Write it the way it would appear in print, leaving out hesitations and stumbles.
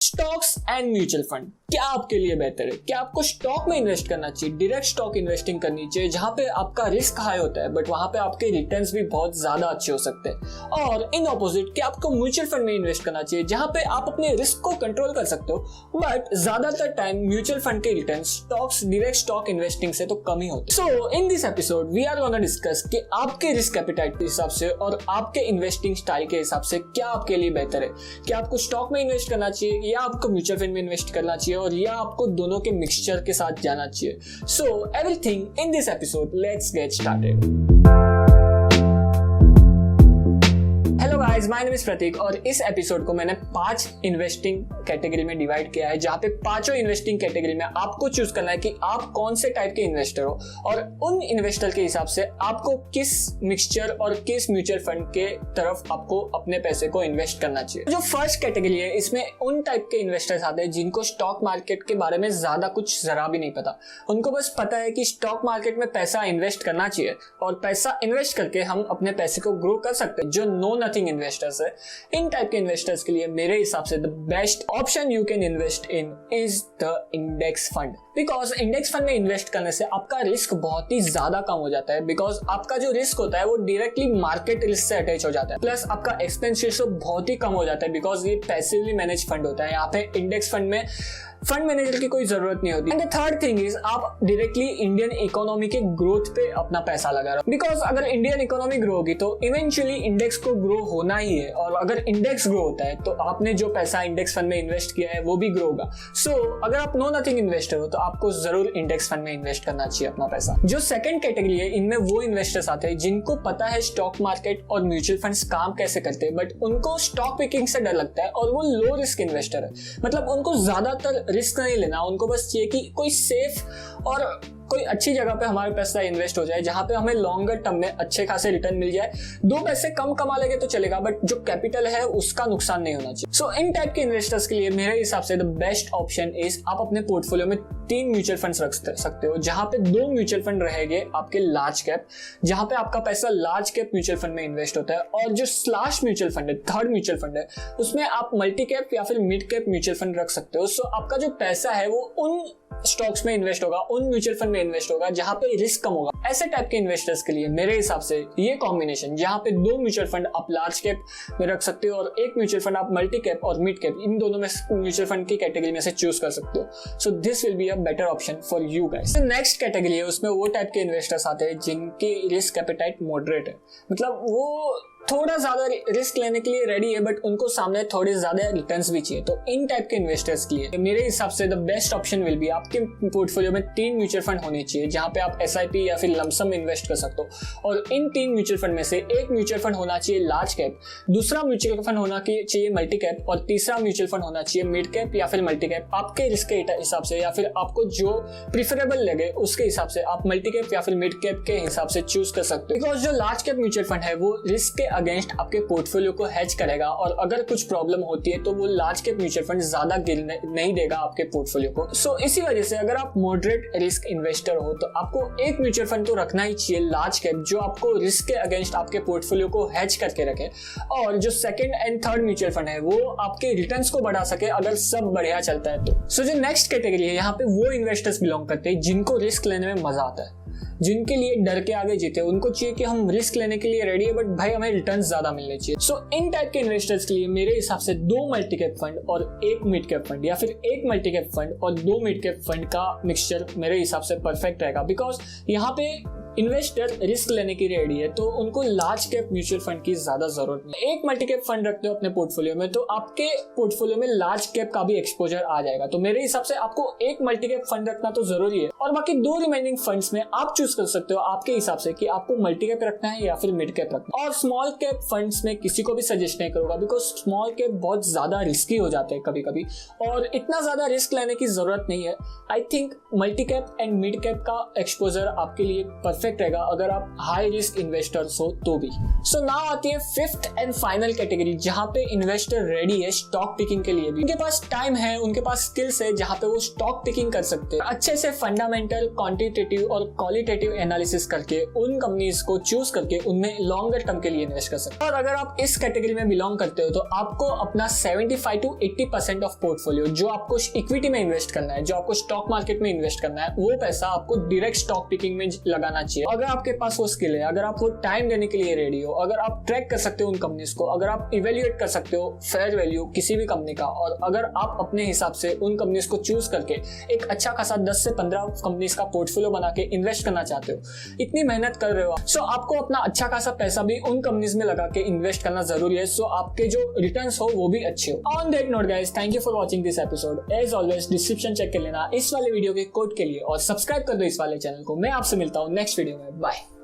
Stocks and mutual fund क्या आपके लिए बेहतर है? क्या आपको स्टॉक में इन्वेस्ट करना चाहिए, डायरेक्ट स्टॉक इन्वेस्टिंग करनी चाहिए जहां पे आपका रिस्क हाई होता है बट वहां पे आपके रिटर्न्स भी बहुत ज्यादा अच्छे हो सकते हैं, और इन ऑपोजिट क्या आपको म्यूचुअल फंड में इन्वेस्ट करना चाहिए जहां पे आप अपने रिस्क को कंट्रोल कर सकते हो बट ज्यादातर टाइम म्यूचुअल फंड के return stocks direct stock investing से तो कम ही होते हैं। So in this episode we are gonna discuss कि आपके रिस्क एपेटाइट के हिसाब से और आपके इन्वेस्टिंग स्टाइल के हिसाब से क्या आपके लिए बेहतर है। क्या आपको स्टॉक में इन्वेस्ट करना चाहिए या आपको म्यूचुअल फंड में इन्वेस्ट करना चाहिए, और या आपको दोनों के मिक्सचर के साथ जाना चाहिए। So everything in this episode, let's get started. Guys, my name is Prateek और इस एपिसोड को मैंने 5 इन्वेस्टिंग कैटेगरी में डिवाइड किया है, जहां पे पांचों इन्वेस्टिंग कैटेगरी में आपको चूज करना है कि आप कौन से टाइप के इन्वेस्टर हो, और उन इन्वेस्टर के हिसाब से आपको किस मिक्सचर और किस म्यूचुअल फंड के तरफ आपको अपने पैसे को इन्वेस्ट करना चाहिए। जो फर्स्ट कैटेगरी है, इसमें उन टाइप के इन्वेस्टर्स आते हैं जिनको स्टॉक मार्केट के बारे में ज्यादा कुछ जरा भी नहीं पता। उनको बस पता है कि स्टॉक मार्केट में पैसा इन्वेस्ट करना चाहिए और पैसा इन्वेस्ट करके हम अपने पैसे को ग्रो कर सकते हैं। जो नो नथिंग इन्वेस्टर्स है, इन टाइप के इन्वेस्टर्स के लिए मेरे हिसाब से the best option you can invest in is the index fund. Because index fund में इन्वेस्ट करने से आपका रिस्क बहुत ही ज्यादा कम हो जाता है, बिकॉज आपका जो रिस्क होता है वो डायरेक्टली मार्केट रिस्क से अटैच हो जाता है। प्लस आपका एक्सपेंस रेशियो बहुत ही कम हो जाता है, बिकॉज ये पैसिवली मैनेज फंड होता है। यहाँ पे इंडेक्स फंड में फंड मैनेजर की कोई जरूरत नहीं होती। And the third thing is आप डायरेक्टली इंडियन इकोनॉमी के ग्रोथ पे अपना पैसा लगा रहे हो, बिकॉज अगर इंडियन इकोनॉमी ग्रो होगी तो इवेंचुअली इंडेक्स को ग्रो होना ही है, और अगर इंडेक्स ग्रो होता है तो आपने जो पैसा इंडेक्स फंड में इन्वेस्ट किया है वो भी ग्रो होगा। सो अगर आप नो नथिंग इन्वेस्टर हो तो आपको जरूर इंडेक्स फंड में इन्वेस्ट करना चाहिए अपना पैसा। जो सेकंड कैटेगरी है, इनमें वो इन्वेस्टर्स आते हैं जिनको पता है स्टॉक मार्केट और म्यूचुअल फंड्स काम कैसे करते हैं, बट उनको स्टॉक पिकिंग से डर लगता है और वो लो रिस्क इन्वेस्टर है। मतलब उनको ज्यादातर रिस्क नहीं लेना, उनको बस चाहिए कि कोई सेफ और कोई अच्छी जगह पे हमारे पैसा इन्वेस्ट हो जाए जहां पे हमें लॉन्गर टर्म में अच्छे खासे रिटर्न मिल जाए। 2 पैसे कम कमा लेंगे तो चलेगा, बट जो कैपिटल है उसका नुकसान नहीं होना चाहिए। सो इन टाइप के इन्वेस्टर्स के लिए मेरे हिसाब से द बेस्ट ऑप्शन इज आप अपने पोर्टफोलियो में 3 म्यूचुअल फंड्स रख सकते हो, जहां पे 2 म्यूचुअल फंड रहेंगे आपके लार्ज कैप, जहां पे आपका पैसा लार्ज कैप म्यूचुअल फंड में इन्वेस्ट होता है, और जो स्लैश म्यूचुअल फंड है, थर्ड म्यूचुअल फंड है, उसमें आप मल्टी कैप या फिर मिड कैप म्यूचुअल फंड रख सकते हो। सो आपका जो पैसा है वो उन स्टॉक्स में इन्वेस्ट होगा, उन म्यूचुअल फंड में इन्वेस्ट होगा जहां पे रिस्क कम होगा। ऐसे टाइप के इन्वेस्टर्स के लिए मेरे हिसाब से ये कॉम्बिनेशन, जहां पे 2 म्यूचुअल फंड आप लार्ज कैप में रख सकते हो और 1 म्यूचुअल फंड आप मल्टी कैप और मिड कैप, इन दोनों में म्यूचुअल फंड की कैटेगरी में से चूज कर सकते हो। So this will be a better option for you guys. Next category है, उसमें वो टाइप के इन्वेस्टर्स आते हैं जिनकी रिस्क एपेटाइट मॉडरेट है, मतलब वो थोड़ा ज्यादा रिस्क लेने के लिए रेडी है बट उनको सामने थोड़े ज्यादा रिटर्न्स भी चाहिए। तो इन टाइप के इन्वेस्टर्स के लिए मेरे हिसाब से the best option will be आपके पोर्टफोलियो में 3 म्यूचुअल फंड होने चाहिए, जहां पे आप एसआईपी या फिर लमसम इन्वेस्ट कर सकते हो। और इन 3 म्यूचुअल फंड में से एक म्यूचुअल फंड होना चाहिए लार्ज कैप, दूसरा म्यूचुअल फंड होना चाहिए मल्टी कैप, और तीसरा म्यूचुअल फंड होना चाहिए मिड कैप या फिर मल्टी कैप। आपके रिस्क के हिसाब से या फिर आपको जो प्रिफरेबल लगे उसके हिसाब से आप मल्टी कैप या फिर मिड कैप के हिसाब से चूज कर सकते हो। बिकॉज जो लार्ज कैप म्यूचुअल फंड है वो रिस्क के अगेंस्ट आपके पोर्टफोलियो को हेज करेगा, और अगर कुछ प्रॉब्लम होती है तो वो लार्ज कैप म्यूचुअल फंड ज्यादा गिरने नहीं देगा आपके पोर्टफोलियो को। सो इसी वजह से अगर आप मॉडरेट रिस्क इन्वेस्टर हो तो आपको एक म्यूचुअल फंड तो रखना ही चाहिए लार्ज कैप, जो आपको रिस्क के अगेंस्ट आपके पोर्टफोलियो को हेज करके रखे, और जो second and third mutual fund है वो आपके रिटर्न्स को बढ़ा सके अगर सब बढ़िया चलता है तो। सो जो नेक्स्ट कैटेगरी है, यहाँ पे वो इन्वेस्टर्स बिलोंग करते हैं जिनको रिस्क लेने में मजा आता है, जिनके लिए डर के आगे जीते। उनको चाहिए कि हम रिस्क लेने के लिए रेडी है बट भाई हमें रिटर्न ज्यादा मिलने चाहिए। सो इन टाइप के इन्वेस्टर्स के लिए मेरे हिसाब से 2 मल्टी कैप फंड और 1 मिड कैप फंड, या फिर 1 मल्टी कैप फंड और 2 मिड कैप फंड का मिक्सचर मेरे हिसाब से परफेक्ट रहेगा। बिकॉज यहाँ पे इन्वेस्टर रिस्क लेने की रेडी है तो उनको लार्ज कैप म्यूचुअल फंड की ज्यादा जरूरत नहीं। 1 मल्टी कैप फंड रखते हो अपने पोर्टफोलियो में तो आपके पोर्टफोलियो में लार्ज कैप का भी एक्सपोजर आ जाएगा। तो मेरे हिसाब से आपको 1 मल्टी कैप फंड रखना तो जरूरी है, और बाकी 2 रिमेनिंग फंड्स में आप चूज कर सकते हो आपके हिसाब से कि आपको मल्टी कैप रखना है या फिर मिड कैप रखना है। और स्मॉल कैप फंड्स में किसी को भी सजेस्ट नहीं करूंगा, बिकॉज स्मॉल कैप बहुत ज्यादा रिस्की हो जाते हैं कभी कभी, और इतना ज्यादा रिस्क लेने की जरूरत नहीं है। I think multi cap and mid cap का एक्सपोजर आपके लिए परफेक्ट रहेगा अगर आप हाई रिस्क इन्वेस्टर्स हो तो भी। सो नाउ आती है फिफ्थ एंड फाइनल कैटेगरी, जहां पे इन्वेस्टर रेडी है स्टॉक पिकिंग के लिए भी। उनके पास टाइम है, उनके पास स्किल्स है, जहां पे वो स्टॉक पिकिंग कर सकते हैं, अच्छे से फंडामेंटल, क्वांटिटेटिव और क्वालिटेटिव एनालिसिस करके उन कंपनीज को चूज करके उनमें लॉन्गर टर्म के लिए इन्वेस्ट कर सकते हैं। और अगर आप इस कैटेगरी में बिलोंग करते हो तो आपको अपना 75 to 80% ऑफ पोर्टफोलियो जो आपको इक्विटी में इन्वेस्ट करना है, जो आपको स्टॉक मार्केट में इन्वेस्ट करना है, वो पैसा आपको डायरेक्ट स्टॉक पिकिंग में लगाना चाहिए। अगर आपके पास वो स्किल है, अगर आप वो टाइम देने के लिए रेडी हो, अगर आप ट्रैक कर सकते हो उन कंपनीज को, अगर आप इवेल्युएट कर सकते हो फेयर वैल्यू किसी भी कंपनी का, और अगर आप अपने हिसाब से उन कंपनीज को चूज करके एक अच्छा खासा 10 से 15 कंपनीज का पोर्टफोलियो बना के इन्वेस्ट करना चाहते हो, इतनी मेहनत कर रहे हो, सो आपको अपना अच्छा खासा पैसा भी उन कंपनीज में लगा के इन्वेस्ट करना जरूरी है, सो आपके जो रिटर्न्स हो वो भी अच्छे हो। On that note guys, thank you for watching this episode. As always description check कर लेना इस वाले वीडियो के कोड के लिए, और सब्सक्राइब कर दो इस वाले चैनल को। मैं आपसे मिलता हूँ नेक्स्ट वीडियो में। बाय।